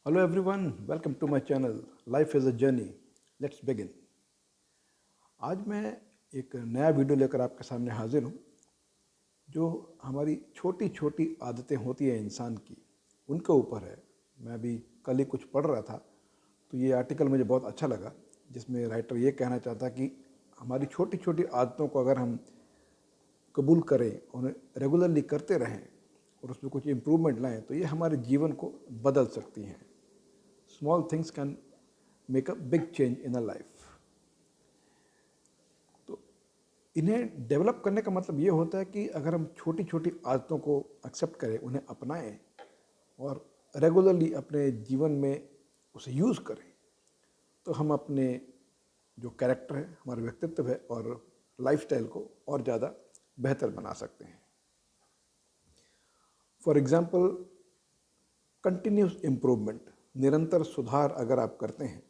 Hello everyone, welcome to my channel. Life is a journey. Let's begin. आज मैं एक नया वीडियो लेकर आपके सामने हाजिर हूँ जो हमारी छोटी छोटी आदतें होती हैं इंसान की उनके ऊपर है। मैं अभी कल ही कुछ पढ़ रहा था तो ये आर्टिकल मुझे बहुत अच्छा लगा जिसमें राइटर ये कहना चाहता कि हमारी छोटी छोटी आदतों को अगर हम कबूल करें, उन्हें रेगुलरली करते रहें और उसमें कुछ इम्प्रूवमेंट लाएं तो ये हमारे जीवन को बदल सकती हैं। Small things can make a big change in a life. तो इन्हें डेवलप करने का मतलब ये होता है कि अगर हम छोटी छोटी आदतों को एक्सेप्ट करें, उन्हें अपनाएं और रेगुलरली अपने जीवन में उसे यूज़ करें तो हम अपने जो कैरेक्टर है, हमारा व्यक्तित्व है और लाइफस्टाइल को और ज़्यादा बेहतर बना सकते हैं। फॉर एग्ज़ाम्पल, कंटिन्यूस इम्प्रूवमेंट, निरंतर सुधार अगर आप करते हैं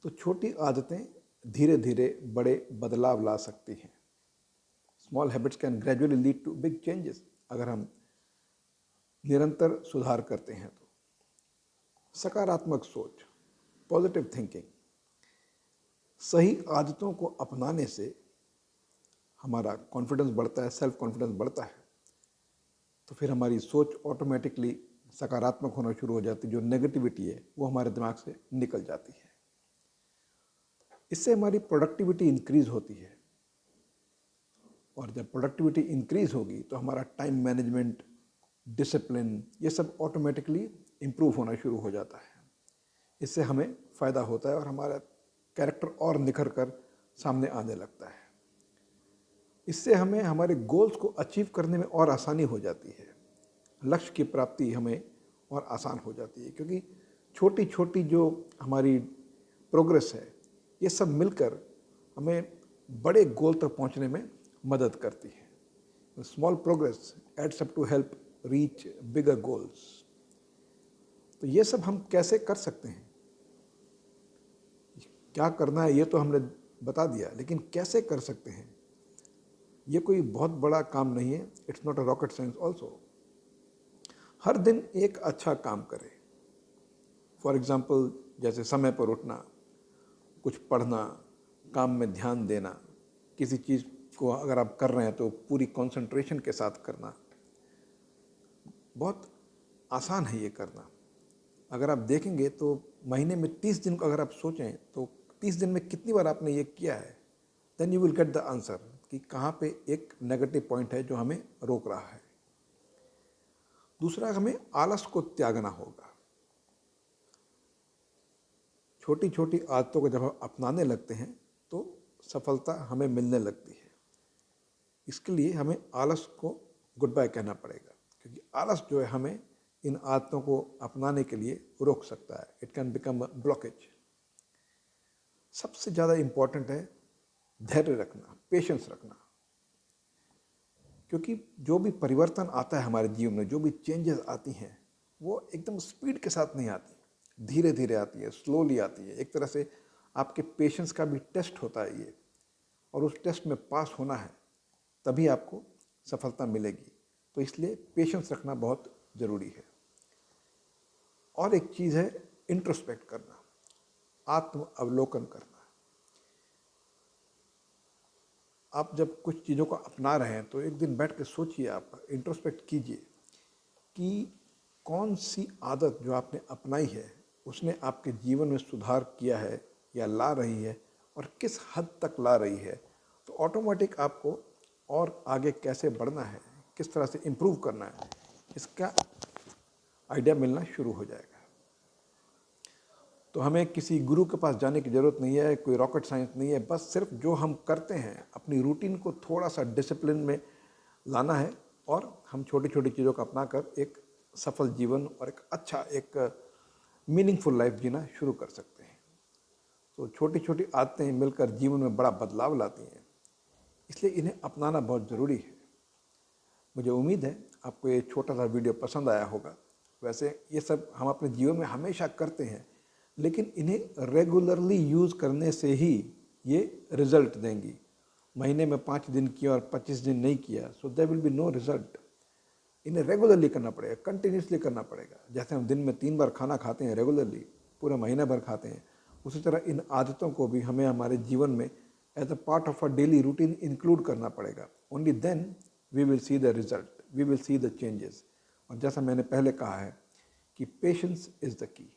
तो छोटी आदतें धीरे धीरे बड़े बदलाव ला सकती हैं। Small habits can gradually lead to big changes. अगर हम निरंतर सुधार करते हैं तो सकारात्मक सोच, पॉजिटिव थिंकिंग, सही आदतों को अपनाने से हमारा कॉन्फिडेंस बढ़ता है, सेल्फ कॉन्फिडेंस बढ़ता है तो फिर हमारी सोच ऑटोमेटिकली सकारात्मक होना शुरू हो जाती है। जो नेगेटिविटी है वो हमारे दिमाग से निकल जाती है। इससे हमारी प्रोडक्टिविटी इंक्रीज होती है और जब प्रोडक्टिविटी इंक्रीज होगी तो हमारा टाइम मैनेजमेंट, डिसिप्लिन, ये सब ऑटोमेटिकली इम्प्रूव होना शुरू हो जाता है। इससे हमें फ़ायदा होता है और हमारा कैरेक्टर और निखर कर सामने आने लगता है। इससे हमें हमारे गोल्स को अचीव करने में और आसानी हो जाती है। लक्ष्य की प्राप्ति हमें और आसान हो जाती है क्योंकि छोटी छोटी जो हमारी प्रोग्रेस है ये सब मिलकर हमें बड़े गोल तक पहुंचने में मदद करती है। Small progress adds up to help reach bigger goals. तो ये सब हम कैसे कर सकते हैं, क्या करना है ये तो हमने बता दिया, लेकिन कैसे कर सकते हैं ये कोई बहुत बड़ा काम नहीं है। It's not a rocket science also. हर दिन एक अच्छा काम करें। फॉर एग्जाम्पल, जैसे समय पर उठना, कुछ पढ़ना, काम में ध्यान देना, किसी चीज़ को अगर आप कर रहे हैं तो पूरी कंसंट्रेशन के साथ करना। बहुत आसान है ये करना। अगर आप देखेंगे तो महीने में 30 दिन को अगर आप सोचें तो 30 दिन में कितनी बार आपने ये किया है, then you will get the answer कि कहाँ पे एक नेगेटिव पॉइंट है जो हमें रोक रहा है। दूसरा, हमें आलस को त्यागना होगा। छोटी छोटी आदतों को जब हम अपनाने लगते हैं तो सफलता हमें मिलने लगती है। इसके लिए हमें आलस को गुड बाय कहना पड़ेगा क्योंकि आलस जो है हमें इन आदतों को अपनाने के लिए रोक सकता है। It can become a blockage. सबसे ज़्यादा इम्पॉर्टेंट है धैर्य रखना, पेशेंस रखना, क्योंकि जो भी परिवर्तन आता है हमारे जीवन में, जो भी चेंजेस आती हैं वो एकदम स्पीड के साथ नहीं आती, धीरे धीरे आती है, स्लोली आती है। एक तरह से आपके पेशेंस का भी टेस्ट होता है ये, और उस टेस्ट में पास होना है तभी आपको सफलता मिलेगी। तो इसलिए पेशेंस रखना बहुत ज़रूरी है। और एक चीज़ है इंट्रोस्पेक्ट करना, आत्म अवलोकन करना। आप जब कुछ चीज़ों को अपना रहे हैं तो एक दिन बैठ के सोचिए, आप इंट्रोस्पेक्ट कीजिए कि कौन सी आदत जो आपने अपनाई है उसने आपके जीवन में सुधार किया है या ला रही है और किस हद तक ला रही है। तो ऑटोमेटिक आपको और आगे कैसे बढ़ना है, किस तरह से इम्प्रूव करना है, इसका आइडिया मिलना शुरू हो जाएगा। तो हमें किसी गुरु के पास जाने की ज़रूरत नहीं है, कोई रॉकेट साइंस नहीं है। बस सिर्फ जो हम करते हैं, अपनी रूटीन को थोड़ा सा डिसिप्लिन में लाना है और हम छोटी छोटी चीज़ों को अपनाकर एक सफल जीवन और एक अच्छा, एक मीनिंगफुल लाइफ जीना शुरू कर सकते हैं। तो छोटी छोटी आदतें मिलकर जीवन में बड़ा बदलाव लाती हैं, इसलिए इन्हें अपनाना बहुत ज़रूरी है। मुझे उम्मीद है आपको ये छोटा सा वीडियो पसंद आया होगा। वैसे ये सब हम अपने जीवन में हमेशा करते हैं, लेकिन इन्हें रेगुलरली यूज़ करने से ही ये रिज़ल्ट देंगी। महीने में 5 दिन किया और 25 दिन नहीं किया, so there will be no result. इन्हें रेगुलरली करना पड़ेगा, कंटिन्यूसली करना पड़ेगा। जैसे हम दिन में 3 बार खाना खाते हैं रेगुलरली, पूरा महीना भर खाते हैं, उसी तरह इन आदतों को भी हमें हमारे जीवन में as a part of a daily routine include करना पड़ेगा। Only then we will see the result, we will see the changes. और जैसा मैंने पहले कहा है कि patience is the key,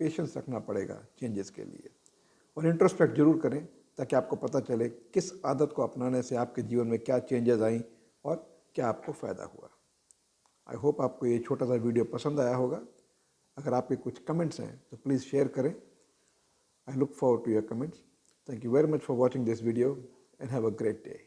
patience रखना पड़ेगा चेंजेस के लिए। और इंट्रोस्पेक्ट जरूर करें ताकि आपको पता चले किस आदत को अपनाने से आपके जीवन में क्या चेंजेस आई और क्या आपको फ़ायदा हुआ। आई होप आपको ये छोटा सा वीडियो पसंद आया होगा। अगर आपके कुछ कमेंट्स हैं तो प्लीज़ शेयर करें। I look forward to your comments. Thank you very much for watching this video and have a great day.